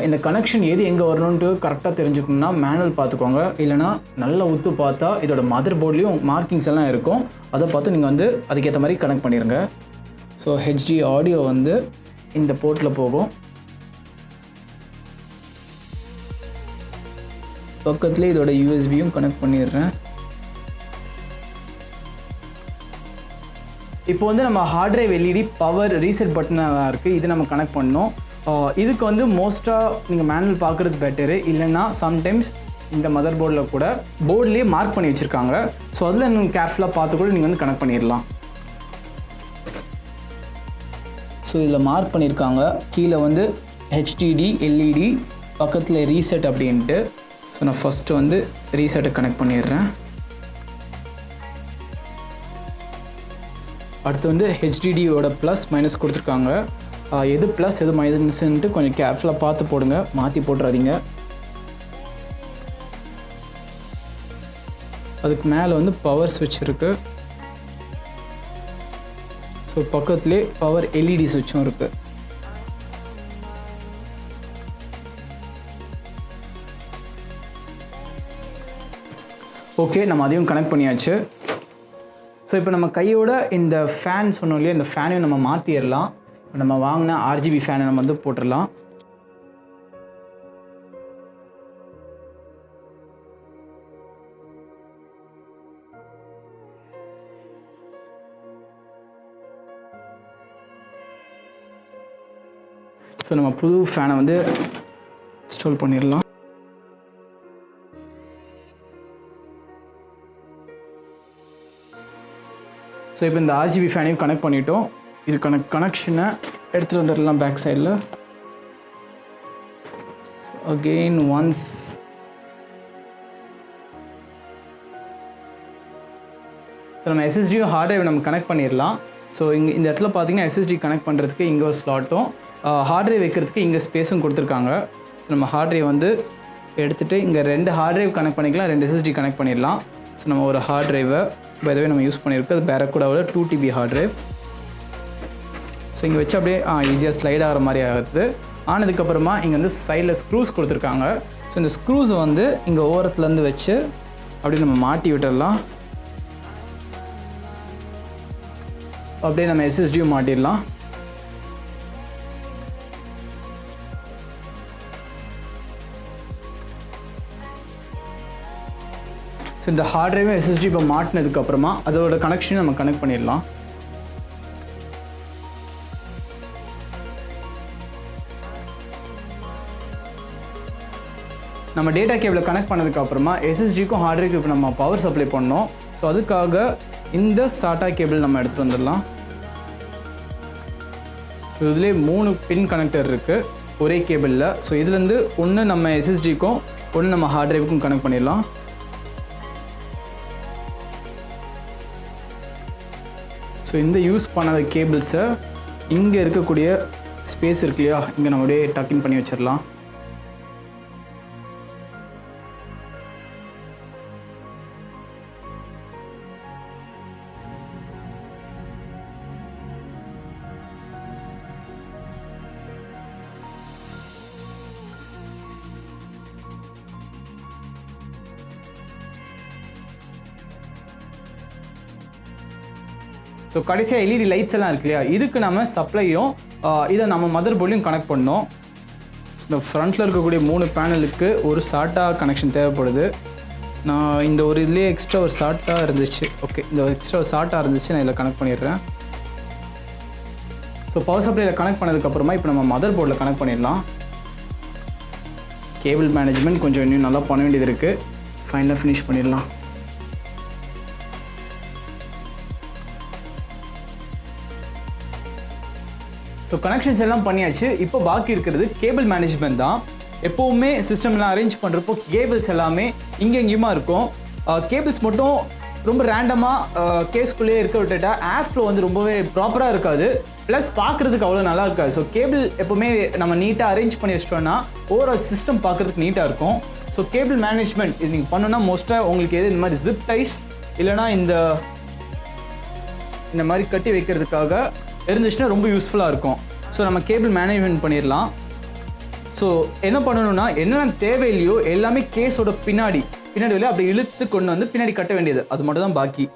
[SPEAKER 1] இந்த கனெக்ஷன் எது எங்கே வரணுன்ட்டு கரெக்டாக தெரிஞ்சுக்கணும்னா மேனுவல் பார்த்துக்கோங்க, இல்லைனா நல்லா உத்து பார்த்தா இதோட மதர் போர்ட்லேயும் மார்க்கிங்ஸ் எல்லாம் இருக்கும், அதை பார்த்து நீங்கள் வந்து அதுக்கேற்ற மாதிரி கனெக்ட் பண்ணிடுங்க. ஸோ HD ஆடியோ வந்து இந்த போர்ட்டில் போகும். பக்கத்துலேயே இதோட USBயும் கனெக்ட் பண்ணிடுறேன். இப்போ வந்து நம்ம hard drive LED power reset பட்டனாக இருக்குது, இது நம்ம கனெக்ட் பண்ணோம். இதுக்கு வந்து மோஸ்ட்டாக நீங்கள் மேனுவல் பார்க்குறது பெட்டரு, இல்லைன்னா சம்டைம்ஸ் இந்த மதர் போர்டில் கூட போர்ட்லேயே மார்க் பண்ணி வச்சுருக்காங்க. ஸோ அதில் நீங்கள் கேர்ஃபுல்லாக பார்த்து கூட நீங்கள் வந்து கனெக்ட் பண்ணிடலாம். ஸோ இதில் மார்க் பண்ணியிருக்காங்க, கீழே வந்து HDD LED, பக்கத்தில் ரீசெட் அப்படின்ட்டு. ஸோ நான் ஃபஸ்ட்டு வந்து ரீசெட்டை கனெக்ட் பண்ணிடுறேன். அடுத்து வந்து HDDயோட ப்ளஸ் மைனஸ் கொடுத்துருக்காங்க, எது ப்ளஸ் எது மைனஸ்ன்ட்டு கொஞ்சம் கேர்ஃபுல்லாக பார்த்து போடுங்க, மாற்றி போட்டுறாதீங்க. அதுக்கு மேலே வந்து பவர் ஸ்விட்ச் இருக்குது. ஸோ பக்கத்துலேயே பவர் LED ஸ்விட்சும் இருக்குது. ஓகே, நம்ம அதையும் கனெக்ட் பண்ணியாச்சு. ஸோ இப்போ நம்ம கையோட இந்த ஃபேன் சொன்னோம் இல்லையா, இந்த ஃபேனையும் நம்ம மாற்றிடலாம். நம்ம வாங்கின RGB ஃபேனை நம்ம வந்து போட்டுடலாம். ஸோ நம்ம புது ஃபேனை வந்து இன்ஸ்டால் பண்ணிடலாம். ஸோ இப்போ இந்த RGB ஃபேனையும் கனெக்ட் பண்ணிட்டோம். இதுக்கான கனெக்ஷனை எடுத்துகிட்டு வந்துடலாம் பேக் சைடில். அகெயின் ஒன்ஸ் ஸோ நம்ம SSDயும் ஹார்ட் டிரைவ் நம்ம கனெக்ட் பண்ணிடலாம். ஸோ இந்த இடத்துல பார்த்தீங்கன்னா SSD கனெக்ட் பண்ணுறதுக்கு இங்கே ஒரு ஸ்லாட்டும் ஹார்ட் டிரைவ் வைக்கிறதுக்கு இங்கே ஸ்பேஸும் கொடுத்துருக்காங்க. ஸோ நம்ம ஹார்ட் டிரைவ் வந்து எடுத்துகிட்டு இங்கே 2 ஹார்ட் டிரைவ் கனெக்ட் பண்ணிக்கலாம், 2 SSD கனெக்ட் பண்ணிடலாம். ஸோ நம்ம ஒரு ஹார்ட் டிரைவை பைதவே நம்ம யூஸ் பண்ணியிருக்கோம். அது பேரக்கூடாவில் 2 TB ஹார்ட் டிரைவ். ஸோ இங்கே வச்சு அப்படியே ஈஸியாக ஸ்லைட் ஆகிற மாதிரி ஆகுது. ஆனதுக்கப்புறமா இங்கே வந்து சைடில் ஸ்க்ரூஸ் கொடுத்துருக்காங்க. ஸோ இந்த ஸ்க்ரூஸை வந்து இங்கே ஓரத்துலேருந்து வச்சு அப்படியே நம்ம மாட்டி விட்டுடலாம். அப்படியே நம்ம SSDயும் மாட்டிடலாம். ஸோ இந்த ஹார்ட் டிரைவும் SSD இப்போ மாட்டினதுக்கப்புறமா அதோட கனெக்ஷன் நம்ம கனெக்ட் பண்ணிடலாம். நம்ம டேட்டா கேபிளை கனெக்ட் பண்ணதுக்கப்புறமா SSDக்கும் ஹார்ட் டிரைவுக்கு இப்போ நம்ம பவர் சப்ளை பண்ணோம். ஸோ அதுக்காக இந்த SATA கேபிள் நம்ம எடுத்துகிட்டு வந்துடலாம். ஸோ இதுலேயே 3 பின் கனெக்டர் இருக்குது ஒரே கேபிளில். ஸோ இதுலேருந்து ஒன்று நம்ம SSDக்கும் ஒன்று நம்ம ஹார்ட் டிரைவுக்கும் கனெக்ட் பண்ணிடலாம். ஸோ இந்த யூஸ் பண்ணாத கேபிள்ஸை இங்கே இருக்கக்கூடிய ஸ்பேஸ் இருக்கு இல்லையா, இங்கே நம்ம அப்படியே டக்கின் பண்ணி வச்சிடலாம். ஸோ கடைசியாக LED லைட்ஸ் எல்லாம் இருக்கு இல்லையா, இதுக்கு நம்ம சப்ளையும் இதை நம்ம மதர் போர்ட்லையும் கனெக்ட் பண்ணோம். இந்த ஃப்ரண்ட்டில் இருக்கக்கூடிய 3 பேனலுக்கு ஒரு SATA கனெக்ஷன் தேவைப்படுது. நான் இந்த ஒரு இதுலேயே எக்ஸ்ட்ரா ஒரு SATA இருந்துச்சு. ஓகே, இந்த எக்ஸ்ட்ரா ஒரு SATA இருந்துச்சு, நான் இதில் கனெக்ட் பண்ணிடுறேன். ஸோ பவர் சப்ளையில் கனெக்ட் பண்ணதுக்கப்புறமா இப்போ நம்ம மதர் போர்டில் கனெக்ட் பண்ணிடலாம். கேபிள் மேனேஜ்மெண்ட் கொஞ்சம் இன்னும் நல்லா பண்ண வேண்டியது இருக்குது. ஃபைனலாக ஃபினிஷ் பண்ணிடலாம். ஸோ கனெக்ஷன்ஸ் எல்லாம் பண்ணியாச்சு. இப்போ பாக்கி இருக்கிறது கேபிள் மேனேஜ்மெண்ட் தான். எப்போவுமே சிஸ்டம்லாம் அரேஞ்ச் பண்ணுறப்போ கேபிள்ஸ் எல்லாமே இங்கே எங்கேயுமா இருக்கும். கேபிள்ஸ் மட்டும் ரொம்ப ரேண்டமாக கேஸ்குள்ளேயே இருக்க விட்டுட்டா ஏர் ஃப்ளோ வந்து ரொம்பவே ப்ராப்பராக இருக்காது, ப்ளஸ் பார்க்குறதுக்கு அவ்வளோ நல்லா இருக்காது. ஸோ கேபிள் எப்போவுமே நம்ம நீட்டாக அரேஞ்ச் பண்ணி வச்சிட்டோன்னா ஓவரால் சிஸ்டம் பார்க்குறதுக்கு நீட்டாக இருக்கும். ஸோ கேபிள் மேனேஜ்மெண்ட் இது நீங்கள் பண்ணணுன்னா மோஸ்ட்டாக உங்களுக்கு எது இந்த மாதிரி ஜிப் டைஸ் இல்லைனா இந்த மாதிரி கட்டி வைக்கிறதுக்காக இருந்துச்சுன்னா ரொம்ப யூஸ்ஃபுல்லாக இருக்கும். ஸோ நம்ம கேபிள் மேனேஜ்மெண்ட் பண்ணிடலாம். ஸோ என்ன பண்ணணும்னா என்னென்ன தேவையில்லையோ எல்லாமே கேஸோட பின்னாடி வழியாக அப்படி இழுத்து கொண்டு வந்து பின்னாடி கட்ட வேண்டியது, அது மட்டும் தான் பாக்கி.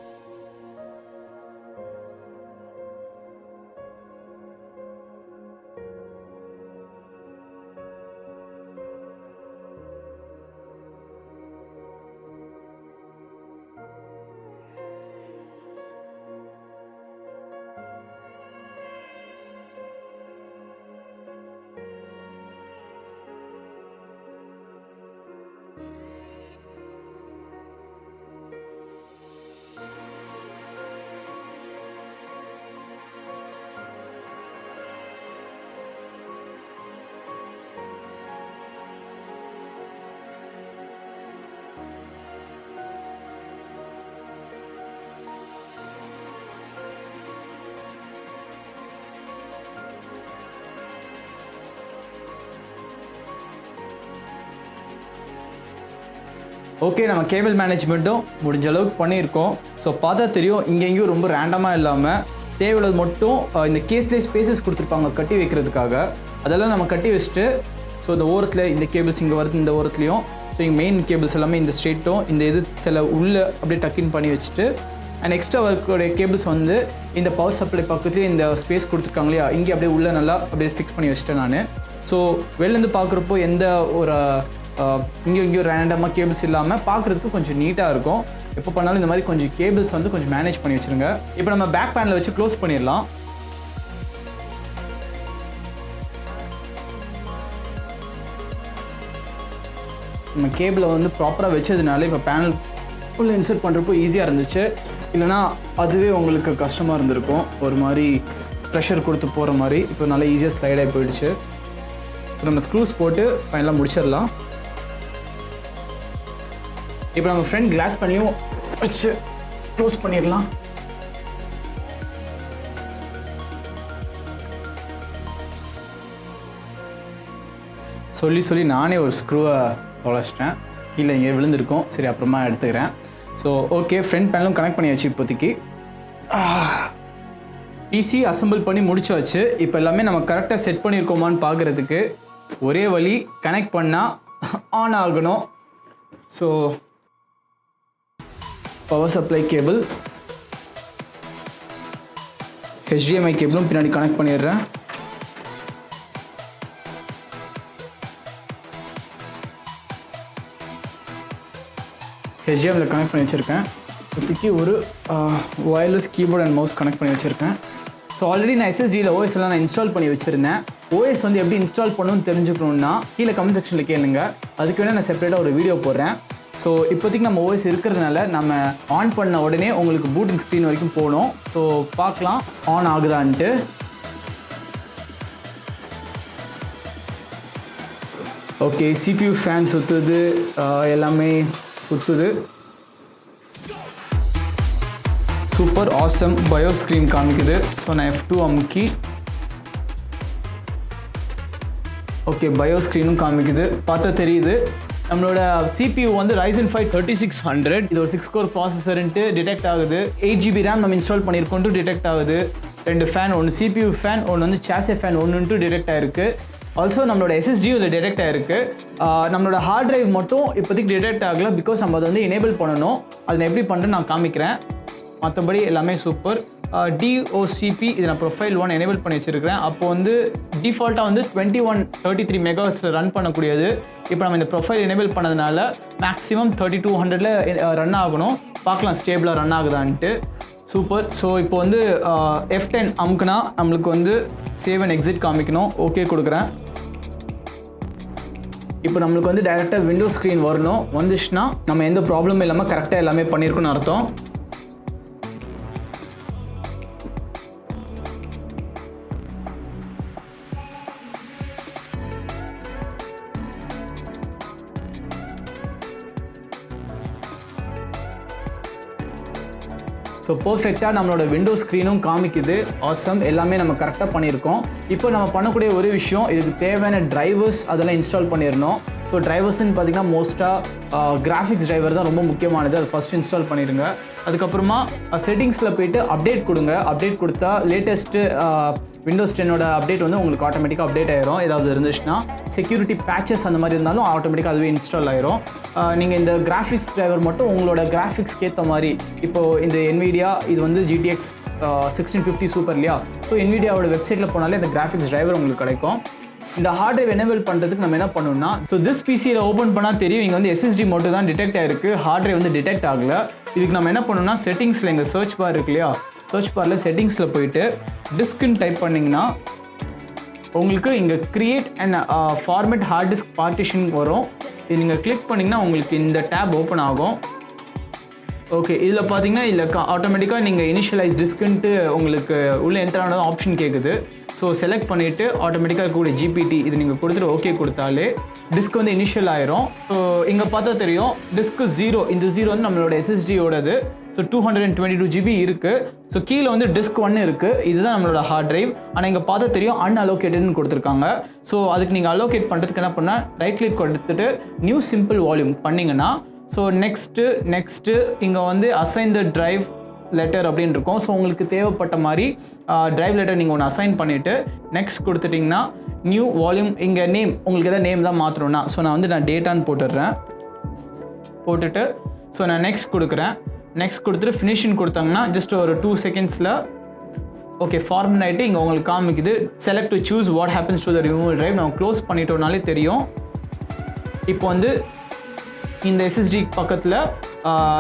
[SPEAKER 1] ஓகே, நம்ம கேபிள் மேனேஜ்மெண்ட்டும் முடிஞ்ச அளவுக்கு பண்ணியிருக்கோம். ஸோ பார்த்தா தெரியும் இங்கெங்கேயும் ரொம்ப ரேண்டமாக இல்லாமல் தேவையுள்ளது மட்டும் இந்த கேஸ்லேயே ஸ்பேசஸ் கொடுத்துருப்பாங்க கட்டி வைக்கிறதுக்காக, அதெல்லாம் நம்ம கட்டி வச்சுட்டு ஸோ இந்த ஓரத்தில் இந்த கேபிள்ஸ் இங்கே வருது, இந்த ஓரத்துலையும் ஸோ இங்கே மெயின் கேபிள்ஸ் எல்லாமே இந்த ஸ்ட்ரெயிட்டும் இந்த இது சில உள்ளே அப்படியே டக்கின் பண்ணி வச்சுட்டு அண்ட் எக்ஸ்ட்ரா ஒர்க்கோடைய கேபிள்ஸ் வந்து இந்த பவர் சப்ளை பக்கத்துலேயே இந்த ஸ்பேஸ் கொடுத்துருக்காங்க இல்லையா, இங்கே அப்படியே உள்ளே நல்லா அப்படியே ஃபிக்ஸ் பண்ணி வச்சுட்டேன் நான். ஸோ வெளிலேருந்து பார்க்குறப்போ எந்த ஒரு இங்கேயும் ரேண்டமாக கேபிள்ஸ் இல்லாமல் பார்க்குறதுக்கு கொஞ்சம் நீட்டாக இருக்கும். எப்போ பண்ணாலும் இந்த மாதிரி கொஞ்சம் கேபிள்ஸ் வந்து கொஞ்சம் மேனேஜ் பண்ணி வச்சுருங்க. இப்போ நம்ம பேக் பேனில் வச்சு க்ளோஸ் பண்ணிடலாம். நம்ம கேபிளை வந்து ப்ராப்பராக வச்சதுனால இப்போ பேனல் உள்ளே இன்சர்ட் பண்ணுறப்போ ஈஸியாக இருந்துச்சு. இல்லைனா அதுவே உங்களுக்கு கஷ்டமாக இருந்திருக்கும், ஒரு மாதிரி ப்ரெஷர் கொடுத்து போகிற மாதிரி. இப்போ நல்லா ஈஸியாக ஸ்லைடாகி போயிடுச்சு. ஸோ நம்ம ஸ்க்ரூஸ் போட்டு ஃபைனலாக முடிச்சிடலாம். இப்போ நம்ம ஃப்ரண்ட் கிளாஸ் பண்ணியும் வச்சு க்ளோஸ் பண்ணிடலாம். சொல்லி நானே ஒரு ஸ்க்ரூவை தொலைச்சிட்டேன், கீழே இங்கே விழுந்திருக்கும். சரி, அப்புறமா எடுத்துக்கிறேன். ஸோ ஓகே, ஃப்ரண்ட் பேனலும் கனெக்ட் பண்ணியாச்சு. இப்போதைக்கு பிசி அசம்பிள் பண்ணி முடிச்சாச்சு. இப்போ எல்லாமே நம்ம கரெக்டாக செட் பண்ணியிருக்கோமான்னு பார்க்குறதுக்கு ஒரே வழி, கனெக்ட் பண்ணால் ஆன் ஆகணும். So power supply cable, HDMI கேபிளும் பின்னாடி கனெக்ட் பண்ணிடுறேன். HDMI கனெக்ட் பண்ணி வச்சுருக்கேன். இப்போதைக்கு ஒரு wireless keyboard and mouse connect பண்ணி வச்சுருக்கேன். ஸோ ஆல்ரெடி நான் SSDயில் OS எல்லாம் நான் இன்ஸ்டால் பண்ணி வச்சுருந்தேன். OS வந்து எப்படி இன்ஸ்டால் பண்ணணும்னு தெரிஞ்சுக்கணுன்னா கீழே கமெண்ட் செக்ஷனில் கேளுங்க, அதுக்கு வேணால் நான் செப்பரேட்டாக ஒரு வீடியோ போடுறேன். ஸோ இப்போதைக்கு நம்ம OS இருக்கிறதுனால நம்ம ஆன் பண்ண உடனே உங்களுக்கு பூட்டிங் ஸ்க்ரீன் வரைக்கும் போகணும். ஸோ பார்க்கலாம் ஆன் ஆகுதான்ட்டு. ஓகே, CPU ஃபேன் சுற்றுது, எல்லாமே சுற்றுது. சூப்பர் ஆசம், பயோ ஸ்க்ரீன் காமிக்குது. ஸோ நான் F2 அமுக்கி ஓகே, பயோ ஸ்க்ரீனும் காமிக்குது. பார்த்தா தெரியுது. நம்மளோட CPU வந்து Ryzen 5 3600, இது ஒரு 6 கோர் ப்ராசஸர்ன்ட்டு டிடெக்ட் ஆகுது. 8GB RAM நம்ம இன்ஸ்டால் பண்ணியிருக்கோன்ட்டு டிடெக்ட் ஆகுது. 2 ஃபேன், ஒன்று CPU ஃபேன், ஒன்று வந்து சாசே ஃபேன் ஒன்றுன்ட்டு டிடெக்ட் ஆகிருக்கு. ஆல்சோ நம்மளோட SSD இதில் டிடெக்ட் ஆகிருக்கு. நம்மளோட ஹார்ட் ட்ரைவ் மட்டும் இப்போதைக்கு டிடெக்ட் ஆகலை, பிகாஸ் நம்ம அதை வந்து எனேபிள் பண்ணணும். அதை நான் எப்படி பண்ணுறேன்னு நான் காமிக்கிறேன். மற்றபடி எல்லாமே சூப்பர். DOCP இது நான் ப்ரொஃபைல் 1 எனேபிள் பண்ணி வச்சுருக்கிறேன். அப்போ வந்து டிஃபால்ட்டாக வந்து 2133 மெகாஹெர்ட்ஸில் ரன் பண்ணக்கூடியது. இப்போ நம்ம இந்த ப்ரொஃபைல் எனேபிள் பண்ணதுனால மேக்ஸிமம் 3200 ரன் ஆகணும். பார்க்கலாம் ஸ்டேபிளாக ரன் ஆகுதான்ட்டு. சூப்பர். ஸோ இப்போ வந்து F10 அமுக்குனா நம்மளுக்கு வந்து சேவ் அண்ட் எக்ஸிட் காமிக்கணும். ஓகே கொடுக்குறேன். இப்போ நம்மளுக்கு வந்து டைரெக்டாக விண்டோஸ் ஸ்க்ரீன் வரணும். வந்துச்சுன்னா நம்ம எந்த ப்ராப்ளமும் இல்லாமல் கரெக்டாக எல்லாமே பண்ணியிருக்கோன்னு அர்த்தம். ஸோ பர்ஃபெக்டாக நம்மளோட விண்டோ ஸ்க்ரீனும் காமிக்குது. ஆசம், எல்லாமே நம்ம கரெக்டாக பண்ணியிருக்கோம். இப்போ நம்ம பண்ணக்கூடிய ஒரு விஷயம், இதுக்கு தேவையான டிரைவர்ஸ் அதெல்லாம் இன்ஸ்டால் பண்ணிடணும். ஸோ டிரைவர்ஸ்ன்னு பார்த்தீங்கன்னா மோஸ்ட்டாக கிராஃபிக்ஸ் டிரைவர் தான் ரொம்ப முக்கியமானது. அது ஃபஸ்ட் இன்ஸ்டால் பண்ணிடுங்க. அதுக்கப்புறமா செட்டிங்ஸில் போய்ட்டு அப்டேட் கொடுங்க. அப்டேட் கொடுத்தா லேட்டஸ்ட்டு விண்டோஸ் 10ஓட அப்டேட் வந்து உங்களுக்கு ஆட்டோமேட்டிக்காக அப்டேட் ஆயிரும். ஏதாவது இருந்துச்சுன்னா செக்யூரிட்டி பேச்சஸ் அந்த மாதிரி இருந்தாலும் ஆட்டோமேட்டிக்காக அதுவே இன்ஸ்டால் ஆயிரும். நீங்கள் இந்த கிராஃபிக்ஸ் டிரைவர் மட்டும் உங்களோட கிராஃபிக்ஸ்க்கு ஏற்ற மாதிரி, இப்போது இந்த NVIDIA இது வந்து GTX 1650 சூப்பர் இல்லையா? ஸோ NVIDIAவோட வெப்சைட்டில் போனாலே இந்த கிராஃபிக்ஸ் டிரைவர் உங்களுக்கு கிடைக்கும். இந்த ஹார்ட் டிரைவ் எனேபிள் பண்ணுறதுக்கு நம்ம என்ன பண்ணணும்னா, ஸோ திஸ் பிசியில் ஓப்பன் பண்ணால் தெரியும் இங்கே வந்து SSD மட்டும் தான் டிடெக்ட் ஆகிருக்கு, ஹார்ட் டிரைவ் வந்து டிடெக்ட் ஆகலை. இதுக்கு நம்ம என்ன பண்ணணும்னா செட்டிங்ஸில் எங்கள் சர்ச் பார் இருக்கு இல்லையா, சர்ச் பாரில் செட்டிங்ஸில் போயிட்டு டிஸ்க்குன்னு டைப் பண்ணிங்கன்னா உங்களுக்கு இங்கே create and format hard disk partition வரும். இது நீங்கள் கிளிக் பண்ணிங்கன்னா உங்களுக்கு இந்த டேப் ஓப்பன் ஆகும். ஓகே, இதில் பார்த்தீங்கன்னா இதில் ஆட்டோமேட்டிக்காக நீங்கள் இனிஷியலைஸ் டிஸ்க்குன்ட்டு உங்களுக்கு உள்ளே என்டர் ஆனது ஆப்ஷன் கேட்குது. ஸோ செலக்ட் பண்ணிவிட்டு ஆட்டோமேட்டிக்காக இருக்கக்கூடிய GPT இது நீங்கள் கொடுத்துட்டு ஓகே கொடுத்தாலே டிஸ்க் வந்து இனிஷியல் ஆயிரும். ஸோ இங்கே பார்த்தா தெரியும் டிஸ்க்கு 0, இந்த 0 வந்து நம்மளோட SSDயோடது. ஸோ 222 GB இருக்குது. ஸோ கீழே வந்து டிஸ்க் 1 இருக்குது, இதுதான் நம்மளோட ஹார்ட் டிரைவ். ஆனால் இங்கே பார்த்தா தெரியும் அன்அலோகேட்டட்னு கொடுத்துருக்காங்க. ஸோ அதுக்கு நீங்கள் அலோகேட் பண்ணுறதுக்கு என்ன பண்ணால் ரைட் கிளிக் கொடுத்துட்டு நியூ சிம்பிள் வால்யூம் பண்ணிங்கன்னா, ஸோ நெக்ஸ்ட்டு இங்கே வந்து அசைன் த டிரைவ் லெட்டர் அப்படின்னு இருக்கும். ஸோ உங்களுக்கு தேவைப்பட்ட மாதிரி டிரைவ் லெட்டர் நீங்கள் ஒன்று அசைன் பண்ணிவிட்டு நெக்ஸ்ட் கொடுத்துட்டிங்கன்னா நியூ வால்யூம், இங்கே நேம் உங்களுக்கு எதாவது நேம் தான் மாற்றணும்னா, ஸோ நான் வந்து டேட்டான்னு போட்டுடுறேன். போட்டுட்டு ஸோ நான் நெக்ஸ்ட் கொடுக்குறேன். நெக்ஸ்ட் கொடுத்துட்டு ஃபினிஷிங் கொடுத்தாங்கன்னா ஜஸ்ட் ஒரு 2 செகண்ட்ஸில் ஓகே ஃபார்மேட் ஆகிட்டு இங்கே உங்களுக்கு காமிக்குது select to choose what happens to the removal drive. நம்ம க்ளோஸ் பண்ணிட்டோம்னாலே தெரியும். இப்போ வந்து இந்த SSD பக்கத்தில்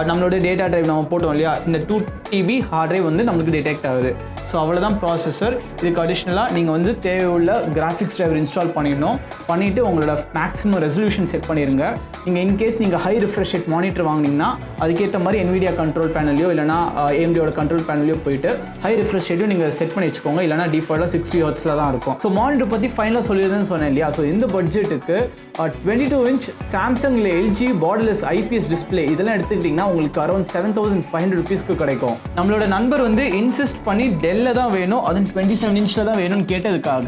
[SPEAKER 1] நம்மளோட டேட்டா டிரைவ் நம்ம போட்டோம் இல்லையா, இந்த 2 TB ஹார்ட் டிரைவ் வந்து நம்மளுக்கு டிடெக்ட் ஆகுது. ஸோ அவ்வளோதான் ப்ராசஸர். இதுக்கு அடிஷ்னலாக நீங்கள் வந்து தேவையுள்ள கிராஃபிக்ஸ் டிரைவர் இன்ஸ்டால் பண்ணிவிட்டு உங்களோட மேக்ஸிமம் ரெசல்யூஷன் செட் பண்ணிடுங்க. நீங்கள் இன்கேஸ் நீங்கள் ஹை ரிஃப்ரெஷ் ரேட் மானிட்டர் வாங்கினீங்கன்னா அதுக்கேற்ற மாதிரி NVIDIA கண்ட்ரோல் பேனலையோ இல்லைனா AMDயோட கண்ட்ரோல் பேனலையோ போயிட்டு ஹை ரிஃப்ரெஷ் ரேட்டையும் நீங்கள் செட் பண்ணி வச்சுக்கோங்க. இல்லைனா டிஃபால்ட்டாக 60 Hz தான் இருக்கும். ஸோ மானிட்டர் பற்றி ஃபைனலாக சொல்லிடுறேன்னு சொன்னேன் இல்லையா. ஸோ இந்த பட்ஜெட்டுக்கு 22 inch சாம்சங் இல்லை LG பார்டர்லெஸ் IPS டிஸ்பிளே இதெல்லாம் எடுத்துக்கிட்டிங்கன்னா உங்களுக்கு அரௌண்ட் 7500 rupeesக்கு கிடைக்கும். நம்மளோட நண்பர் வந்து இன்சிஸ்ட் பண்ணி டெல்ல தான் வேணும், அதுவும் 27 inchல தான் வேணும்னு கேட்டதுக்காக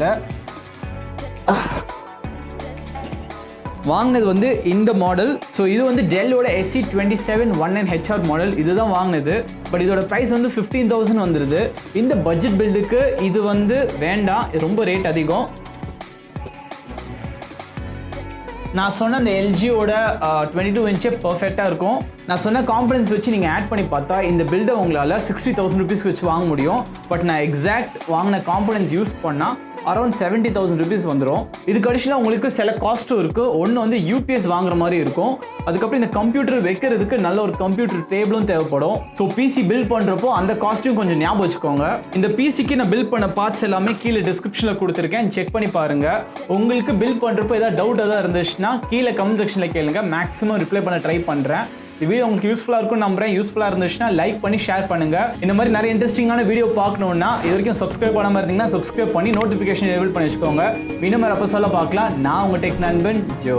[SPEAKER 1] வாங்கினது வந்து இந்த மாடல். ஸோ இது வந்து டெல்லோட SC2719HR மாடல், இதுதான் வாங்கினது. பட் இதோட ப்ரைஸ் வந்து 15,000 வந்துடுது. இந்த பட்ஜெட் பில்டுக்கு இது வந்து வேண்டாம், ரொம்ப ரேட் அதிகம். நான் சொன்ன அந்த LGயோட 22 inch பர்ஃபெக்டாக இருக்கும். நான் சொன்ன காம்பனன்ஸ் வச்சு நீங்கள் ஆட் பண்ணி பார்த்தா இந்த பில்டை உங்களால் 60,000 rupees வச்சு வாங்க முடியும். பட் நான் எக்ஸாக்ட் வாங்கின காம்பனன்ஸ் யூஸ் பண்ணால் அரௌண்ட் 70,000 rupees வந்துடும். இதுக்கு அடிஷனலாக உங்களுக்கு சில காஸ்ட்டும் இருக்குது. ஒன்று வந்து UPS வாங்குற மாதிரி இருக்கும். அதுக்கப்புறம் இந்த கம்ப்யூட்டர் வைக்கிறதுக்கு நல்ல ஒரு கம்ப்யூட்டர் டேபிளும் தேவைப்படும். ஸோ PC பில்ட் பண்ணுறப்போ அந்த காஸ்ட்டும் கொஞ்சம் ஞாபகம் வச்சுக்கோங்க. இந்த PCக்கு நான் பில்ட் பண்ண பார்ட்ஸ் எல்லாமே கீழே டிஸ்கிரிப்ஷனில் கொடுத்துருக்கேன், செக் பண்ணி பாருங்கள். உங்களுக்கு பில்ட் பண்ணுறப்போ ஏதாவது டவுட் எதாவது இருந்துச்சுன்னா கீழே கமெண்ட் செக்ஷனில் கேளுங்க, மேக்ஸிமம் ரிப்ளை பண்ண ட்ரை பண்ணுறேன். இந்த வீடியோ உங்களுக்கு யூஸ்ஃபுல்லாக இருக்கும்னு நம்புறேன். யூஸ்ஃபுல்லாக இருந்துச்சுன்னா லைக் பண்ணி ஷேர் பண்ணுங்கள். இந்த மாதிரி நிறைய இன்ட்ரெஸ்டிங்கான வீடியோ பார்க்கணுன்னா இது வரைக்கும் சப்ஸ்கிரைப் பண்ணாமல் இருந்தீங்கன்னா சப்ஸ்கிரைப் பண்ணி நோட்டிஃபிகேஷன் எனேபிள் பண்ணி வச்சுக்கோங்க. இன்னும் வேறு எபிசோட்ல பார்க்கலாம். நான் உங்கள் டெக் நண்பன் ஜோ.